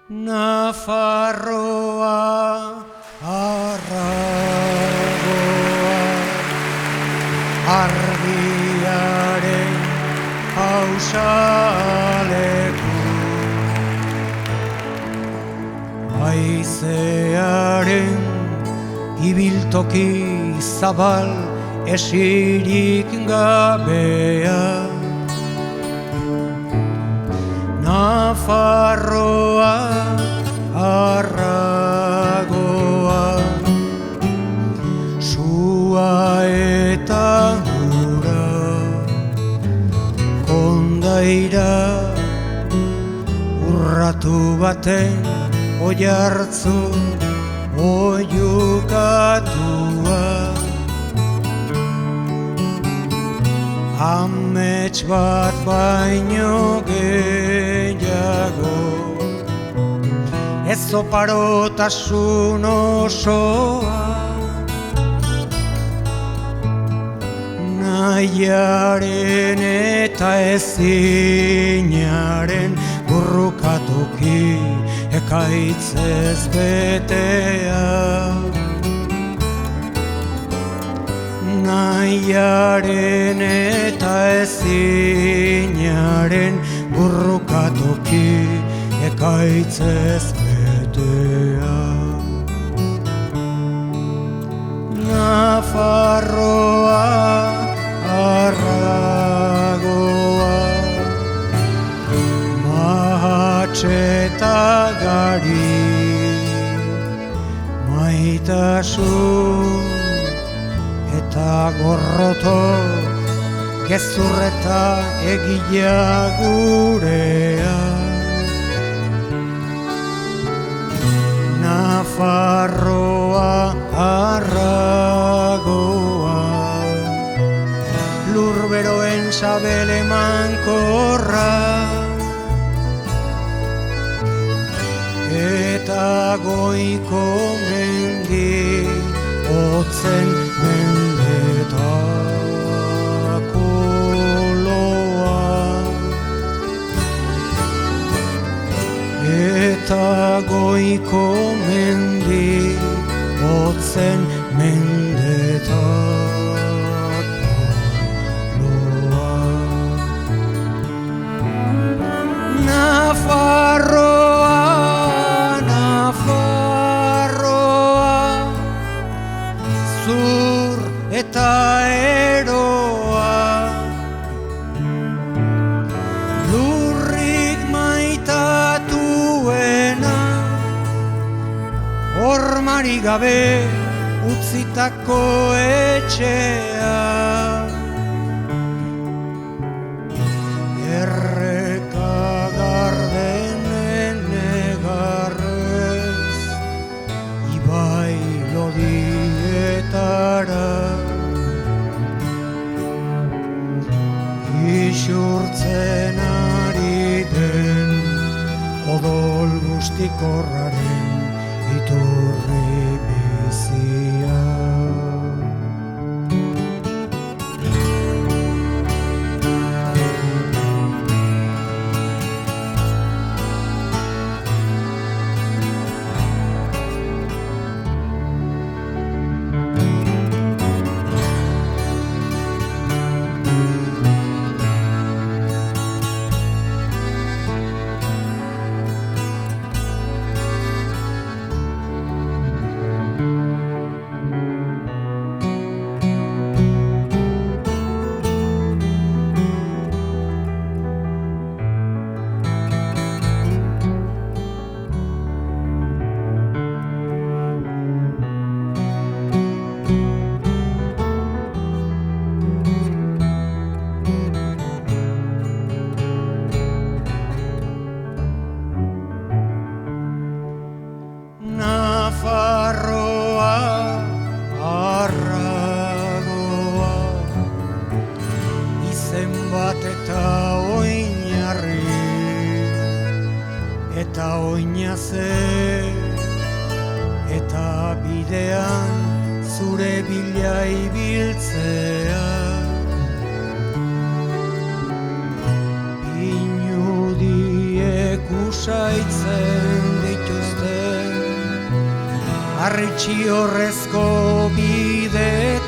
Nafarroa arragoa, argiaren pausaleku, haizearen ibiltoki zabal esirik gabea. Nafarroa arragoa, sua eta ura, kondaira urratu baten oihartzu oiukatua. Amets bat baino gehiago, ez oparotasun osoa, nahiaren eta ezinaren burrukatuki ekaitzez betea. Nahiaren eta ezinaren burrukatoki ekaitzez betea. Nafarroa arragoa, mahatxeta gari, maitasun eta gorroto, gezurreta egila gurea. Nafarroa arragoa, lurberoen sabele mankorra, eta goiko mendi otzen mendetako loa, eta goiko mendi otzen mendetako loa. Nafarroa, Nafarroa, zur eta eroa, lurrik maitatuena, hormarik gabe utzitako etxea. Erreka gardenen negarrez, ibai lodietara, isurtzen ari den odol guztikorraren iturri bizia. Nafarroa arragoa, izen bat eta oinarri, eta oinaze, eta bidean zure bila ibiltzea. Inudiek usaitzen Arritxi horrezko bide